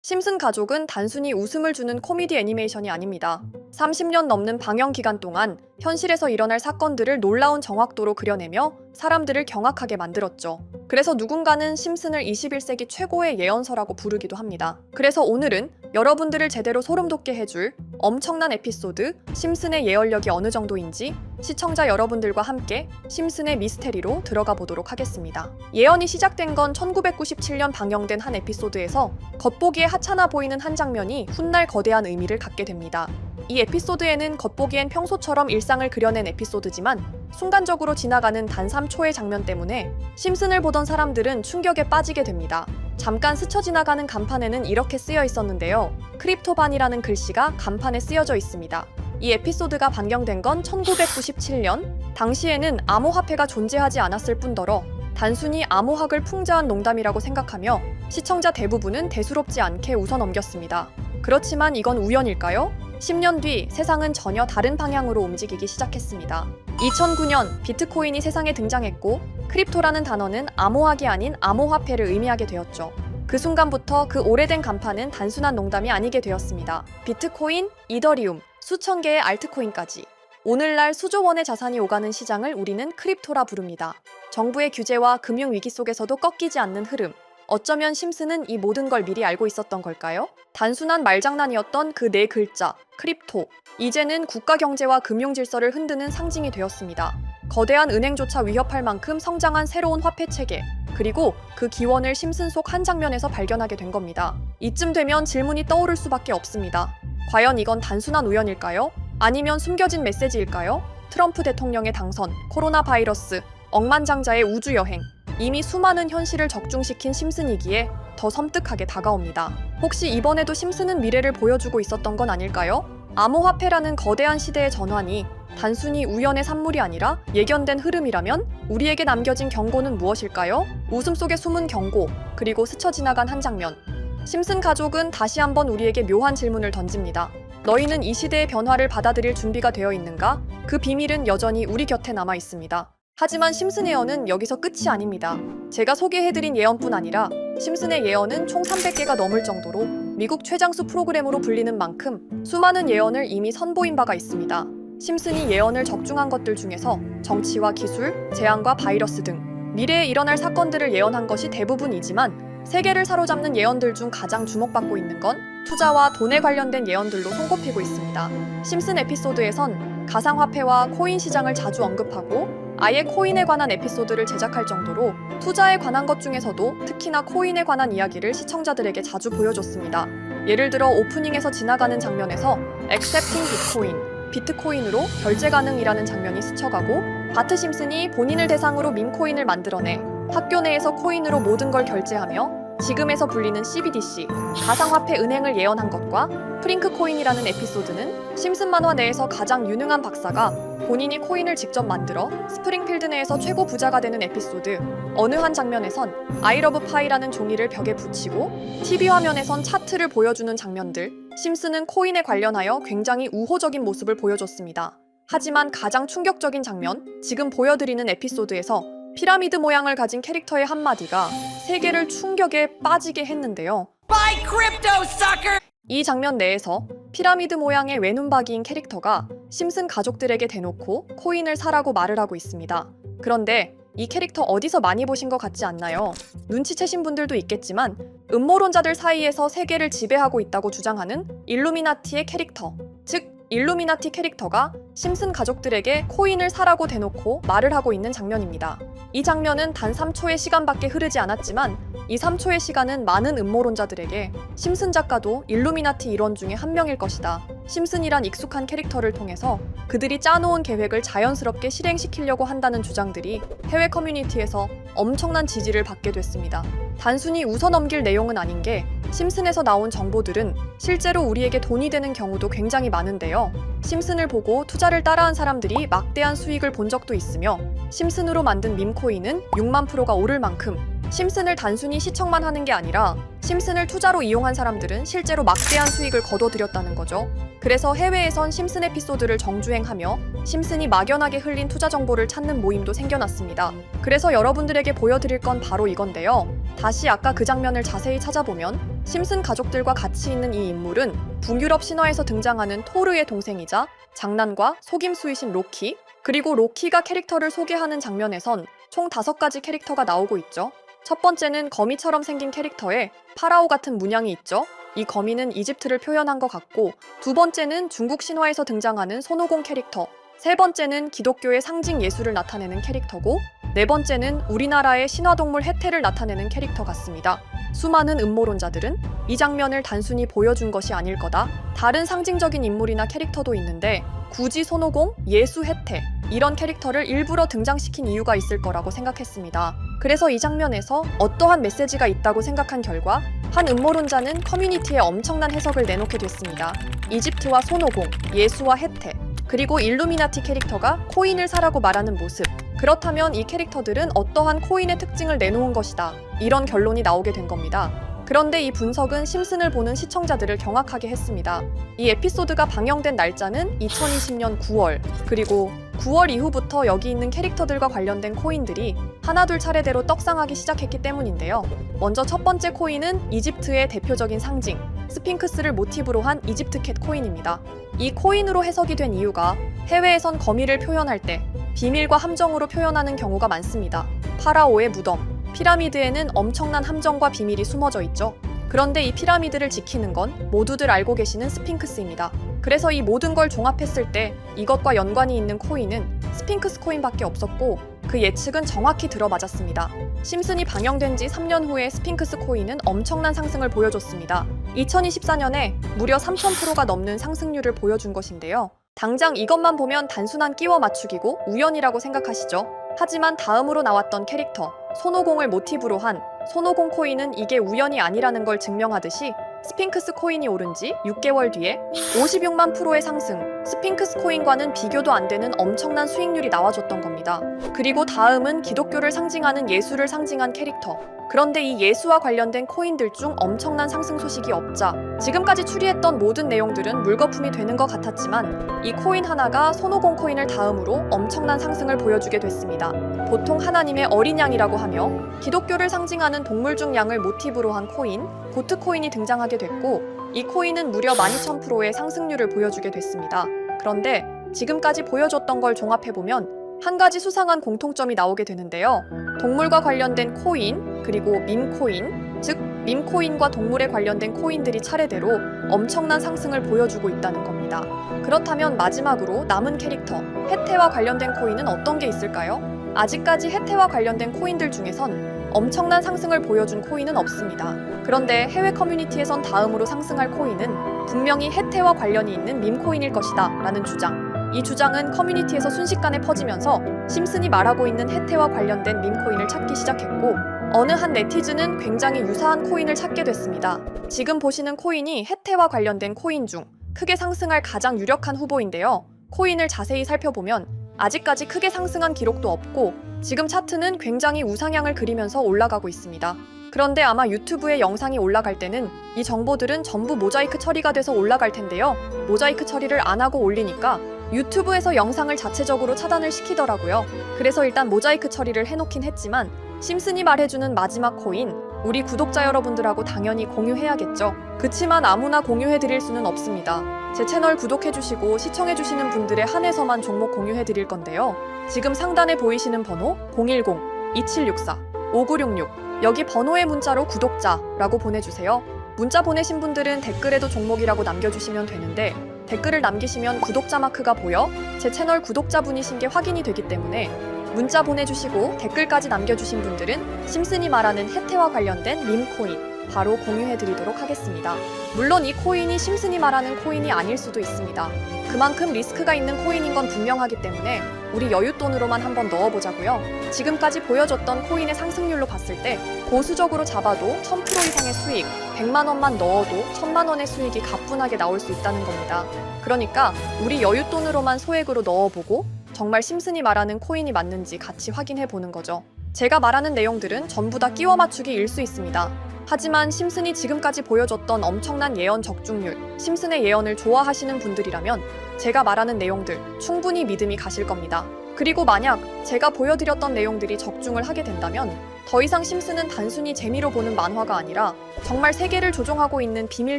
심슨 가족은 단순히 웃음을 주는 코미디 애니메이션이 아닙니다. 30년 넘는 방영 기간 동안 현실에서 일어날 사건들을 놀라운 정확도로 그려내며 사람들을 경악하게 만들었죠. 그래서 누군가는 심슨을 21세기 최고의 예언서라고 부르기도 합니다. 그래서 오늘은 여러분들을 제대로 소름 돋게 해줄 엄청난 에피소드 심슨의 예언력이 어느 정도인지 시청자 여러분들과 함께 심슨의 미스테리로 들어가 보도록 하겠습니다. 예언이 시작된 건 1997년 방영된 한 에피소드에서 겉보기에 하찮아 보이는 한 장면이 훗날 거대한 의미를 갖게 됩니다. 이 에피소드에는 겉보기엔 평소처럼 일상을 그려낸 에피소드지만 순간적으로 지나가는 단 3초의 장면 때문에 심슨을 보던 사람들은 충격에 빠지게 됩니다. 잠깐 스쳐 지나가는 간판에는 이렇게 쓰여 있었는데요. 크립토반이라는 글씨가 간판에 쓰여져 있습니다. 이 에피소드가 방영된 건 1997년, 당시에는 암호화폐가 존재하지 않았을 뿐더러 단순히 암호학을 풍자한 농담이라고 생각하며 시청자 대부분은 대수롭지 않게 웃어넘겼습니다. 그렇지만 이건 우연일까요? 10년 뒤 세상은 전혀 다른 방향으로 움직이기 시작했습니다. 2009년 비트코인이 세상에 등장했고 크립토라는 단어는 암호학이 아닌 암호화폐를 의미하게 되었죠. 그 순간부터 그 오래된 간판은 단순한 농담이 아니게 되었습니다. 비트코인, 이더리움, 수천 개의 알트코인까지 오늘날 수조 원의 자산이 오가는 시장을 우리는 크립토라 부릅니다. 정부의 규제와 금융 위기 속에서도 꺾이지 않는 흐름. 어쩌면 심슨은 이 모든 걸 미리 알고 있었던 걸까요? 단순한 말장난이었던 그 네 글자, 크립토. 이제는 국가 경제와 금융 질서를 흔드는 상징이 되었습니다. 거대한 은행조차 위협할 만큼 성장한 새로운 화폐 체계. 그리고 그 기원을 심슨 속 한 장면에서 발견하게 된 겁니다. 이쯤 되면 질문이 떠오를 수밖에 없습니다. 과연 이건 단순한 우연일까요? 아니면 숨겨진 메시지일까요? 트럼프 대통령의 당선, 코로나 바이러스, 억만장자의 우주여행. 이미 수많은 현실을 적중시킨 심슨이기에 더 섬뜩하게 다가옵니다. 혹시 이번에도 심슨은 미래를 보여주고 있었던 건 아닐까요? 암호화폐라는 거대한 시대의 전환이 단순히 우연의 산물이 아니라 예견된 흐름이라면 우리에게 남겨진 경고는 무엇일까요? 웃음 속에 숨은 경고, 그리고 스쳐 지나간 한 장면. 심슨 가족은 다시 한번 우리에게 묘한 질문을 던집니다. 너희는 이 시대의 변화를 받아들일 준비가 되어 있는가? 그 비밀은 여전히 우리 곁에 남아 있습니다. 하지만 심슨 예언은 여기서 끝이 아닙니다. 제가 소개해드린 예언뿐 아니라 심슨의 예언은 총 300개가 넘을 정도로 미국 최장수 프로그램으로 불리는 만큼 수많은 예언을 이미 선보인 바가 있습니다. 심슨이 예언을 적중한 것들 중에서 정치와 기술, 재앙과 바이러스 등 미래에 일어날 사건들을 예언한 것이 대부분이지만 세계를 사로잡는 예언들 중 가장 주목받고 있는 건 투자와 돈에 관련된 예언들로 손꼽히고 있습니다. 심슨 에피소드에선 가상화폐와 코인 시장을 자주 언급하고 아예 코인에 관한 에피소드를 제작할 정도로 투자에 관한 것 중에서도 특히나 코인에 관한 이야기를 시청자들에게 자주 보여줬습니다. 예를 들어 오프닝에서 지나가는 장면에서 Accepting Bitcoin, 비트코인으로 결제 가능이라는 장면이 스쳐가고 바트 심슨이 본인을 대상으로 밈코인을 만들어내 학교 내에서 코인으로 모든 걸 결제하며 지금에서 불리는 CBDC, 가상화폐 은행을 예언한 것과 프링크 코인이라는 에피소드는 심슨 만화 내에서 가장 유능한 박사가 본인이 코인을 직접 만들어 스프링필드 내에서 최고 부자가 되는 에피소드. 어느 한 장면에선 I love pie라는 종이를 벽에 붙이고 TV 화면에선 차트를 보여주는 장면들. 심슨은 코인에 관련하여 굉장히 우호적인 모습을 보여줬습니다. 하지만 가장 충격적인 장면, 지금 보여드리는 에피소드에서 피라미드 모양을 가진 캐릭터의 한마디가 세계를 충격에 빠지게 했는데요. Buy crypto, sucker! 이 장면 내에서 피라미드 모양의 외눈박이인 캐릭터가 심슨 가족들에게 대놓고 코인을 사라고 말을 하고 있습니다. 그런데 이 캐릭터 어디서 많이 보신 것 같지 않나요? 눈치채신 분들도 있겠지만 음모론자들 사이에서 세계를 지배하고 있다고 주장하는 일루미나티의 캐릭터, 즉 일루미나티 캐릭터가 심슨 가족들에게 코인을 사라고 대놓고 말을 하고 있는 장면입니다. 이 장면은 단 3초의 시간밖에 흐르지 않았지만 이 3초의 시간은 많은 음모론자들에게 심슨 작가도 일루미나티 일원 중에 한 명일 것이다. 심슨이란 익숙한 캐릭터를 통해서 그들이 짜놓은 계획을 자연스럽게 실행시키려고 한다는 주장들이 해외 커뮤니티에서 엄청난 지지를 받게 됐습니다. 단순히 웃어넘길 내용은 아닌 게 심슨에서 나온 정보들은 실제로 우리에게 돈이 되는 경우도 굉장히 많은데요. 심슨을 보고 투자를 따라한 사람들이 막대한 수익을 본 적도 있으며 심슨으로 만든 밈코인은 6만 프로가 오를 만큼 심슨을 단순히 시청만 하는 게 아니라 심슨을 투자로 이용한 사람들은 실제로 막대한 수익을 거둬들였다는 거죠. 그래서 해외에선 심슨 에피소드를 정주행하며 심슨이 막연하게 흘린 투자 정보를 찾는 모임도 생겨났습니다. 그래서 여러분들에게 보여드릴 건 바로 이건데요. 다시 아까 그 장면을 자세히 찾아보면 심슨 가족들과 같이 있는 이 인물은 북유럽 신화에서 등장하는 토르의 동생이자 장난과 속임수이신 로키, 그리고 로키가 캐릭터를 소개하는 장면에선 총 5가지 캐릭터가 나오고 있죠. 첫 번째는 거미처럼 생긴 캐릭터에 파라오 같은 문양이 있죠. 이 거미는 이집트를 표현한 것 같고, 두 번째는 중국 신화에서 등장하는 손오공 캐릭터, 세 번째는 기독교의 상징 예수를 나타내는 캐릭터고, 네 번째는 우리나라의 신화동물 해태를 나타내는 캐릭터 같습니다. 수많은 음모론자들은 이 장면을 단순히 보여준 것이 아닐 거다, 다른 상징적인 인물이나 캐릭터도 있는데 굳이 손오공, 예수, 해태 이런 캐릭터를 일부러 등장시킨 이유가 있을 거라고 생각했습니다. 그래서 이 장면에서 어떠한 메시지가 있다고 생각한 결과 한 음모론자는 커뮤니티에 엄청난 해석을 내놓게 됐습니다. 이집트와 손오공, 예수와 해태, 그리고 일루미나티 캐릭터가 코인을 사라고 말하는 모습, 그렇다면 이 캐릭터들은 어떠한 코인의 특징을 내놓은 것이다, 이런 결론이 나오게 된 겁니다. 그런데 이 분석은 심슨을 보는 시청자들을 경악하게 했습니다. 이 에피소드가 방영된 날짜는 2020년 9월, 그리고 9월 이후부터 여기 있는 캐릭터들과 관련된 코인들이 하나둘 차례대로 떡상하기 시작했기 때문인데요. 먼저 첫 번째 코인은 이집트의 대표적인 상징, 스핑크스를 모티브로 한 이집트 캣 코인입니다. 이 코인으로 해석이 된 이유가 해외에선 거미를 표현할 때 비밀과 함정으로 표현하는 경우가 많습니다. 파라오의 무덤, 피라미드에는 엄청난 함정과 비밀이 숨어져 있죠. 그런데 이 피라미드를 지키는 건 모두들 알고 계시는 스핑크스입니다. 그래서 이 모든 걸 종합했을 때 이것과 연관이 있는 코인은 스핑크스 코인밖에 없었고, 그 예측은 정확히 들어맞았습니다. 심슨이 방영된 지 3년 후에 스핑크스 코인은 엄청난 상승을 보여줬습니다. 2024년에 무려 3000%가 넘는 상승률을 보여준 것인데요. 당장 이것만 보면 단순한 끼워 맞추기고 우연이라고 생각하시죠? 하지만 다음으로 나왔던 캐릭터, 손오공을 모티브로 한 손오공 코인은 이게 우연이 아니라는 걸 증명하듯이 스핑크스 코인이 오른 지 6개월 뒤에 56만 %의 상승, 스핑크스 코인과는 비교도 안 되는 엄청난 수익률이 나와줬던 겁니다. 그리고 다음은 기독교를 상징하는 예수를 상징한 캐릭터. 그런데 이 예수와 관련된 코인들 중 엄청난 상승 소식이 없자 지금까지 추리했던 모든 내용들은 물거품이 되는 것 같았지만 이 코인 하나가 손오공 코인을 다음으로 엄청난 상승을 보여주게 됐습니다. 보통 하나님의 어린 양이라고 하며 기독교를 상징하는 동물 중 양을 모티브로 한 코인, 고트 코인이 등장하게 됐고, 이 코인은 무려 12,000%의 상승률을 보여주게 됐습니다. 그런데 지금까지 보여줬던 걸 종합해보면 한 가지 수상한 공통점이 나오게 되는데요. 동물과 관련된 코인, 그리고 밈코인, 즉 밈코인과 동물에 관련된 코인들이 차례대로 엄청난 상승을 보여주고 있다는 겁니다. 그렇다면 마지막으로 남은 캐릭터, 해태와 관련된 코인은 어떤 게 있을까요? 아직까지 해태와 관련된 코인들 중에선 엄청난 상승을 보여준 코인은 없습니다. 그런데 해외 커뮤니티에선 다음으로 상승할 코인은 분명히 해태와 관련이 있는 밈코인일 것이다 라는 주장. 이 주장은 커뮤니티에서 순식간에 퍼지면서 심슨이 말하고 있는 해태와 관련된 밈코인을 찾기 시작했고, 어느 한 네티즌은 굉장히 유사한 코인을 찾게 됐습니다. 지금 보시는 코인이 해태와 관련된 코인 중 크게 상승할 가장 유력한 후보인데요. 코인을 자세히 살펴보면 아직까지 크게 상승한 기록도 없고 지금 차트는 굉장히 우상향을 그리면서 올라가고 있습니다. 그런데 아마 유튜브에 영상이 올라갈 때는 이 정보들은 전부 모자이크 처리가 돼서 올라갈 텐데요. 모자이크 처리를 안 하고 올리니까 유튜브에서 영상을 자체적으로 차단을 시키더라고요. 그래서 일단 모자이크 처리를 해놓긴 했지만 심슨이 말해주는 마지막 코인, 우리 구독자 여러분들하고 당연히 공유해야겠죠. 그치만 아무나 공유해드릴 수는 없습니다. 제 채널 구독해주시고 시청해주시는 분들에 한해서만 종목 공유해드릴 건데요. 지금 상단에 보이시는 번호 010-2764-5966, 여기 번호의 문자로 구독자라고 보내주세요. 문자 보내신 분들은 댓글에도 종목이라고 남겨주시면 되는데, 댓글을 남기시면 구독자 마크가 보여 제 채널 구독자분이신 게 확인이 되기 때문에 문자 보내주시고 댓글까지 남겨주신 분들은 심슨이 말하는 해태와 관련된 밈코인 바로 공유해드리도록 하겠습니다. 물론 이 코인이 심슨이 말하는 코인이 아닐 수도 있습니다. 그만큼 리스크가 있는 코인인 건 분명하기 때문에 우리 여윳돈으로만 한번 넣어보자고요. 지금까지 보여줬던 코인의 상승률로 봤을 때 보수적으로 잡아도 1000% 이상의 수익, 100만 원만 넣어도 1000만 원의 수익이 가뿐하게 나올 수 있다는 겁니다. 그러니까 우리 여윳돈으로만 소액으로 넣어보고 정말 심슨이 말하는 코인이 맞는지 같이 확인해보는 거죠. 제가 말하는 내용들은 전부 다 끼워 맞추기일 수 있습니다. 하지만 심슨이 지금까지 보여줬던 엄청난 예언 적중률, 심슨의 예언을 좋아하시는 분들이라면 제가 말하는 내용들 충분히 믿음이 가실 겁니다. 그리고 만약 제가 보여드렸던 내용들이 적중을 하게 된다면 더 이상 심슨은 단순히 재미로 보는 만화가 아니라 정말 세계를 조종하고 있는 비밀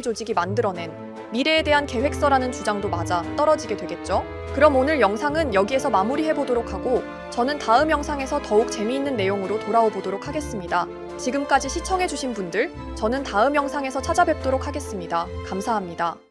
조직이 만들어낸 미래에 대한 계획서라는 주장도 맞아 떨어지게 되겠죠? 그럼 오늘 영상은 여기에서 마무리해보도록 하고 저는 다음 영상에서 더욱 재미있는 내용으로 돌아오도록 하겠습니다. 지금까지 시청해주신 분들, 저는 다음 영상에서 찾아뵙도록 하겠습니다. 감사합니다.